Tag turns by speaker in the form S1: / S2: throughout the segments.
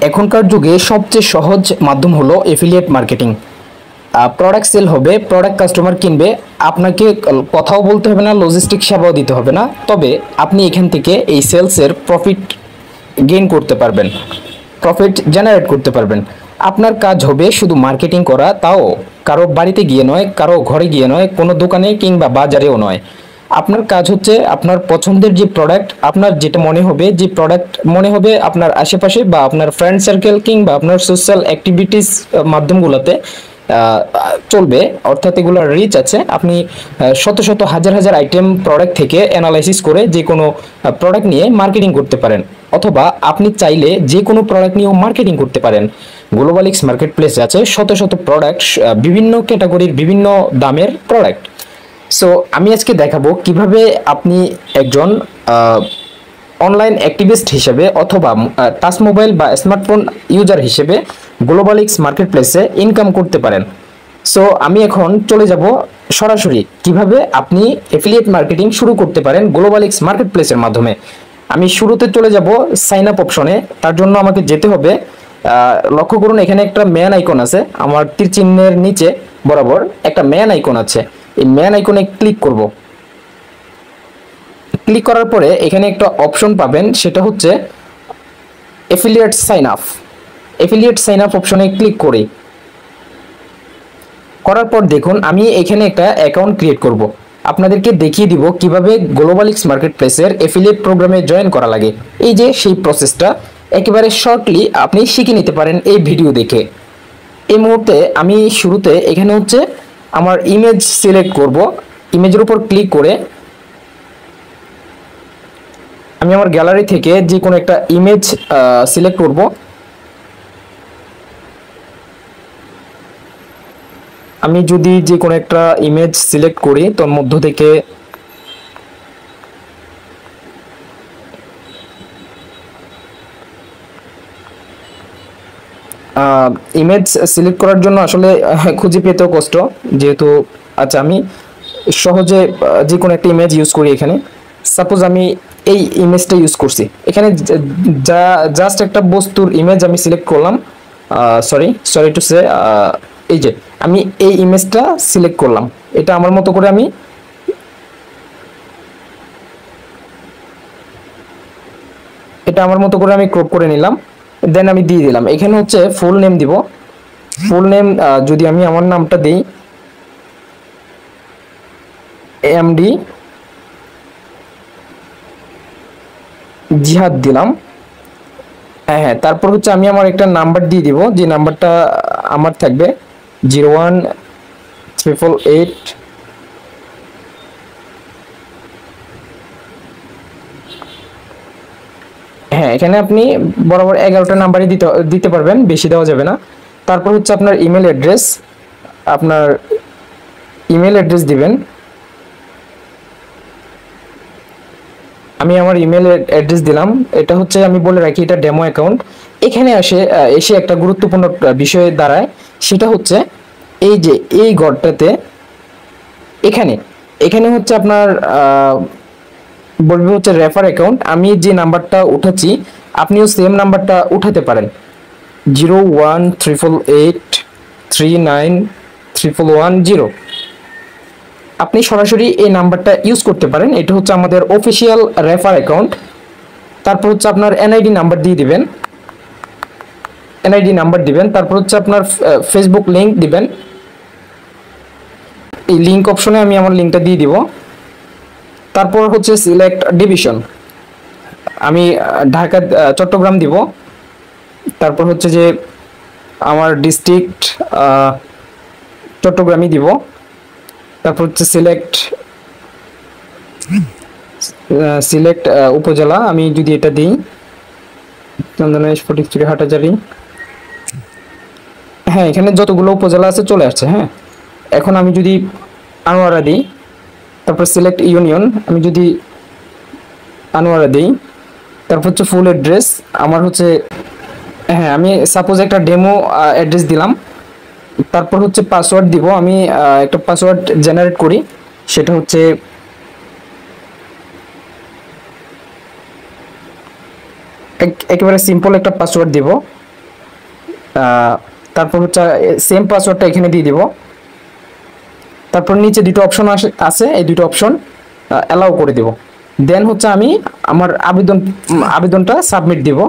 S1: এখনকার যুগে সবচেয়ে সহজ মাধ্যম হলো এফিলিয়েট মার্কেটিং। প্রোডাক্ট সেল হবে, প্রোডাক্ট কাস্টমার কিনবে, আপনাকে কথাও বলতে হবে না, লজিস্টিক সেবাও দিতে হবে না। তবে আপনি এখান থেকে এই সেলসের প্রফিট গেইন করতে পারবেন, প্রফিট জেনারেট করতে পারবেন। আপনার কাজ হবে শুধু মার্কেটিং করা, তাও কারো বাড়িতে গিয়ে নয়, কারো ঘরে গিয়ে নয়, কোনো দোকানে কিংবা বাজারেও নয়। আপনার কাজ হচ্ছে আপনার পছন্দের যে প্রোডাক্ট, আপনার যেটা মনে হবে, যে প্রোডাক্ট মনে হবে আপনার আশেপাশে বা আপনার ফ্রেন্ড সার্কেল কিংবা আপনার সোশ্যাল অ্যাক্টিভিটিস মাধ্যমগুলোতে চলবে, অর্থাৎ এগুলোর রিচ আছে। আপনি শত শত হাজার হাজার আইটেম প্রোডাক্ট থেকে অ্যানালাইসিস করে যে কোনো প্রোডাক্ট নিয়ে মার্কেটিং করতে পারেন, অথবা আপনি চাইলে যে কোনো প্রোডাক্ট নিয়েও মার্কেটিং করতে পারেন। গ্লোবালিক্স মার্কেট প্লেসে আছে শত শত প্রোডাক্ট, বিভিন্ন ক্যাটাগরির বিভিন্ন দামের প্রোডাক্ট। সো আমি আজকে দেখাবো কিভাবে আপনি একজন অনলাইন অ্যাক্টিভিস্ট হিসেবে অথবা টাচ মোবাইল বা স্মার্টফোন ইউজার হিসেবে গ্লোবালিক্স মার্কেট প্লেসে ইনকাম করতে পারেন। সো আমি এখন চলে যাব সরাসরি কিভাবে আপনি এফিলিয়েট মার্কেটিং শুরু করতে পারেন গ্লোবালিক্স মার্কেট প্লেসের মাধ্যমে। আমি শুরুতে চলে যাব সাইন আপ অপশনে। তার জন্য আমাকে যেতে হবে, লক্ষ্য করুন এখানে একটা ম্যান আইকন আছে, আমার তীর চিহ্নের নিচে বরাবর একটা ম্যান আইকন আছে। এই ম্যান আইকনে ক্লিক করব। ক্লিক করার পরে এখানে একটা অপশন পাবেন, সেটা হচ্ছে affiliate sign up. Affiliate sign up অপশনে ক্লিক করার পর দেখুন আমি এখানে একটা অ্যাকাউন্ট ক্রিয়েট করব। আপনাদেরকে দেখিয়ে দিব কিভাবে গ্লোবালিক্স মার্কেট প্লেসের এফিলিয়েট প্রোগ্রামে জয়েন করা লাগে। এই যে সেই প্রসেসটা একেবারে শর্টলি আপনি শিখে নিতে পারেন এই ভিডিও দেখে। এই মুহূর্তে আমি শুরুতে এখানে হচ্ছে আমার ইমেজ সিলেক্ট করব। ইমেজের উপর ক্লিক করে আমি আমার গ্যালারি থেকে যে কোনো একটা ইমেজ সিলেক্ট করব। আমি যদি যে কোনো একটা ইমেজ সিলেক্ট করি তোর মধ্য থেকে ইমেজ সিলেক্ট করার জন্য আসলে খুঁজে পেতেও কষ্ট, যেহেতু আচ্ছা আমি সহজে যে কোনো একটা ইমেজ ইউজ করি। এখানে সাপোজ আমি এই ইমেজটা ইউজ করছি, এখানে জাস্ট একটা বস্তুর ইমেজ আমি সিলেক্ট করলাম। সরি টু সে, এই যে আমি এই ইমেজটা সিলেক্ট করলাম, এটা আমার মতো করে আমি ক্রপ করে নিলাম। দেন আমি দিয়ে দিলাম। এখানে হচ্ছে ফুল নেম দিব। ফুল নেম যদি আমি আমার নামটা দিই এমডি জিহাদ দিলাম। হ্যাঁ, তারপর হচ্ছে আমি আমার একটা নাম্বার দিয়ে দিব, যে নাম্বারটা আমার থাকবে 01388। হ্যাঁ, এখানে আপনি বরাবর 11টা নাম্বারই দিতে পারবেন, বেশি দেওয়া যাবে না। তারপর হচ্ছে আপনার ইমেল অ্যাড্রেস দিবেন। আমি আমার ইমেল অ্যাড্রেস দিলাম। এটা হচ্ছে আমি বলে রাখি এটা ডেমো অ্যাকাউন্ট। এখানে এসে একটা গুরুত্বপূর্ণ বিষয় দাঁড়ায়, সেটা হচ্ছে এই যে এই ঘরটাতে এখানে হচ্ছে আপনার বলবে হচ্ছে রেফার অ্যাকাউন্ট। আমি যে নাম্বারটা উঠাচ্ছি আপনিও সেম নাম্বারটা উঠাতে পারেন, 01388393410। আপনি সরাসরি এই নাম্বারটা ইউজ করতে পারেন। এটা হচ্ছে আমাদের অফিসিয়াল রেফার অ্যাকাউন্ট। তারপর হচ্ছে আপনার এনআইডি নাম্বার দিয়ে দিবেন, তারপর হচ্ছে আপনার ফেসবুক লিংক দিবেন। এই লিংক অপশনে আমি আমার লিংকটা দিয়ে দিব। তারপর হচ্ছে সিলেক্ট ডিভিশন, আমি ঢাকা চট্টগ্রাম দিব। তারপর হচ্ছে যে আমার ডিস্ট্রিক্ট চট্টগ্রামই দিব। তারপর হচ্ছে সিলেক্ট উপজেলা, আমি যদি এটা দিই চন্দনাইশ ফটিকছড়ি হাটাজারি। হ্যাঁ, এখানে যতগুলো উপজেলা আছে চলে আসছে। হ্যাঁ, এখন আমি যদি আনোয়ারা দিই, তারপর সিলেক্ট ইউনিয়ন, আমি যদি আনোয়ারা দিই, তারপর হচ্ছে ফুল অ্যাড্রেস আমার হচ্ছে, হ্যাঁ আমি সাপোজ একটা ডেমো অ্যাড্রেস দিলাম। তারপর হচ্ছে পাসওয়ার্ড দিব, আমি একটা পাসওয়ার্ড জেনারেট করি, সেটা হচ্ছে একেবারে সিম্পল একটা পাসওয়ার্ড দিব। তারপর হচ্ছে সেম পাসওয়ার্ডটা এখানে দিয়ে দিব। তারপর নিচে দুটো অপশন আছে, এই দুটো অপশন অ্যালাউ করে দেব। দেন হচ্ছে আমি আমার আবেদনটা সাবমিট দিব।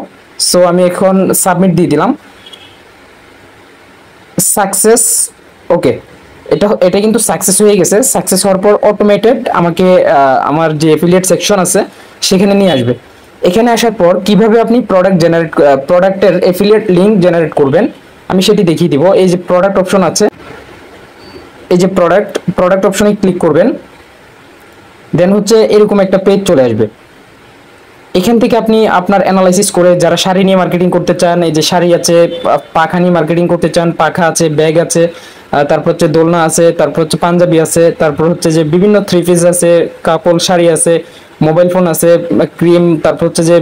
S1: সো আমি এখন সাবমিট দিয়ে দিলাম, সাকসেস। ওকে, এটা কিন্তু সাকসেস হয়ে গেছে। সাকসেস হওয়ার পর অটোমেটেড আমাকে আমার যে এফিলিয়েট সেকশন আছে সেখানে নিয়ে আসবে। এখানে আসার পর কিভাবে আপনি প্রোডাক্টের এফিলিয়েট লিঙ্ক জেনারেট করবেন আমি সেটি দেখিয়ে দিব। এই যে প্রোডাক্ট অপশন আছে, এই যে প্রোডাক্ট অপশনে ক্লিক করবেন, দেন হচ্ছে এরকম একটা পেজ চলে আসবে। এখান থেকে আপনি আপনার অ্যানালাইসিস করে যারা শাড়ি নিয়ে মার্কেটিং করতে চান, এই যে শাড়ি আছে, পাখা নিয়ে মার্কেটিং করতে চান, পাখা আছে, ব্যাগ আছে, তারপর হচ্ছে দোলনা আছে, তারপর হচ্ছে পাঞ্জাবি আছে, তারপর হচ্ছে যে বিভিন্ন থ্রি পিস আছে, কাপড় শাড়ি আছে, মোবাইল ফোন আছে, ক্রিম, তারপর হচ্ছে যে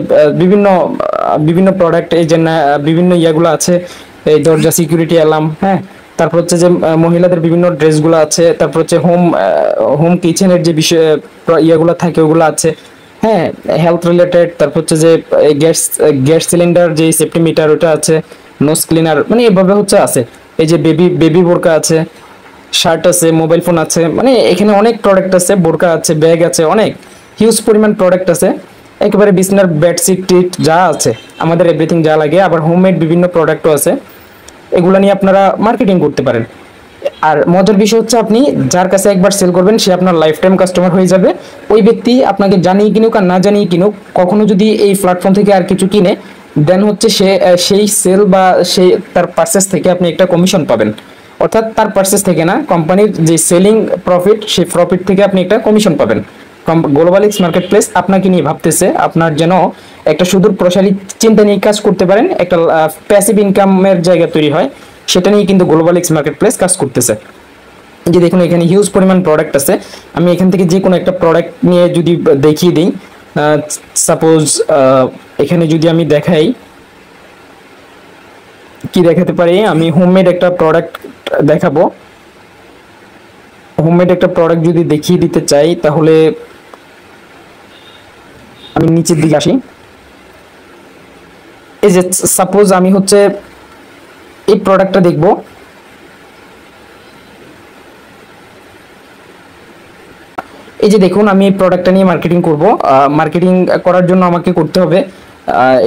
S1: বিভিন্ন প্রোডাক্ট, এই যে বিভিন্ন ইয়াগুলো আছে, এই দরজা, সিকিউরিটি অ্যালার্ম, হ্যাঁ, তারপর হচ্ছে যে মহিলাদের বিভিন্ন ড্রেসগুলো আছে, তারপর হচ্ছে হোম কিচেনের যে বিষয় ইয়াগুলো থাকে ওগুলো আছে, হ্যাঁ, হেলথ রিলেটেড, তারপর হচ্ছে যে গ্যাস সিলিন্ডার যে সেফটি মিটার ওটা আছে, নোজ ক্লিনার, মানে এভাবে হচ্ছে আছে। এই যে বেবি বোরকা আছে, শার্ট আছে, মোবাইল ফোন আছে, মানে এখানে অনেক প্রোডাক্ট আছে, বোরকা আছে, ব্যাগ আছে, অনেক হিউজ পরিমাণ প্রোডাক্ট আছে। একেবারে বিছনার বেডশিট টিট যা আছে আমাদের এভরিথিং যা লাগে, আবার হোমমেড বিভিন্ন প্রোডাক্টও আছে। এগুলা নিয়ে আপনারা মার্কেটিং করতে পারেন। আর মজার বিষয় হচ্ছে আপনি যার কাছে একবার সেল করবেন সে আপনার লাইফ টাইম কাস্টমার হয়ে যাবে। ওই ব্যক্তি আপনাকে জানিয়ে কিনুক আর না জানিয়ে কিনুক, কখনো যদি এই প্ল্যাটফর্ম থেকে আর কিছু কিনে দেন হচ্ছে সেই সেল বা সেই তার পারচেস থেকে আপনি একটা কমিশন পাবেন। অর্থাৎ তার পারচেস থেকে না, কোম্পানির যে সেলিং প্রফিট সেই প্রফিট থেকে আপনি একটা কমিশন পাবেন। গ্লোবাল এক্স মার্কেট প্লেস আপনাকে নিয়ে ভাবতেছে, আপনার যেন একটা সুদূর প্রসারী চিন্তা নিয়ে কাজ করতে পারেন, একটা প্যাসিভ ইনকামের জায়গা তৈরি হয়, সেটা নিয়ে কিন্তু গ্লোবাল এক্স মার্কেট প্লেস কাজ করতেছে। যে দেখুন এখানে হিউজ পরিমাণ প্রোডাক্ট আছে। আমি এখান থেকে যে কোনো একটা প্রোডাক্ট নিয়ে যদি দেখিয়ে দিই, সাপোজ এখানে যদি আমি দেখাই, কি দেখাতে পারি, আমি হোমমেড একটা প্রোডাক্ট দেখাবো। হোমমেড একটা প্রোডাক্ট যদি দেখিয়ে দিতে চাই তাহলে আমি নিচের দিকে আসি। এই যে সাপোজ আমি হচ্ছে এই প্রোডাক্টটা দেখবো, এই যে দেখুন আমি এই প্রোডাক্টটা নিয়ে মার্কেটিং করব। মার্কেটিং করার জন্য আমাকে করতে হবে,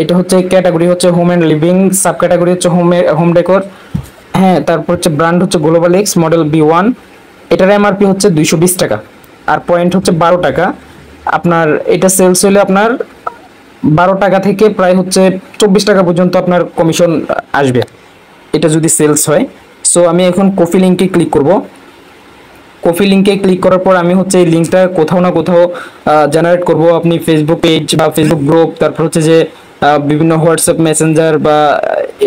S1: এটা হচ্ছে ক্যাটাগরি হচ্ছে home and living, sub category হচ্ছে হোম ডেকোর, হ্যাঁ, তারপর হচ্ছে ব্র্যান্ড হচ্ছে গ্লোবাল এক্স মডেল B1। এটার এমআরপি হচ্ছে 220 টাকা, আর পয়েন্ট হচ্ছে 12 টাকা। আপনার এটা সেলস হলে আপনার 12 টাকা থেকে প্রায় হচ্ছে 24 টাকা পর্যন্ত আপনার কমিশন আসবে, এটা যদি সেলস হয়। সো আমি এখন কফি লিঙ্কে ক্লিক করব। কফি লিঙ্কে ক্লিক করার পর আমি হচ্ছে এই লিঙ্কটা কোথাও না কোথাও জেনারেট করব। আপনি ফেসবুক পেজ বা ফেসবুক গ্রুপ, তারপর হচ্ছে যে বিভিন্ন হোয়াটসঅ্যাপ মেসেঞ্জার বা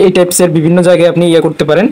S1: এই টাইপসের বিভিন্ন জায়গায় আপনি ইয়ে করতে পারেন।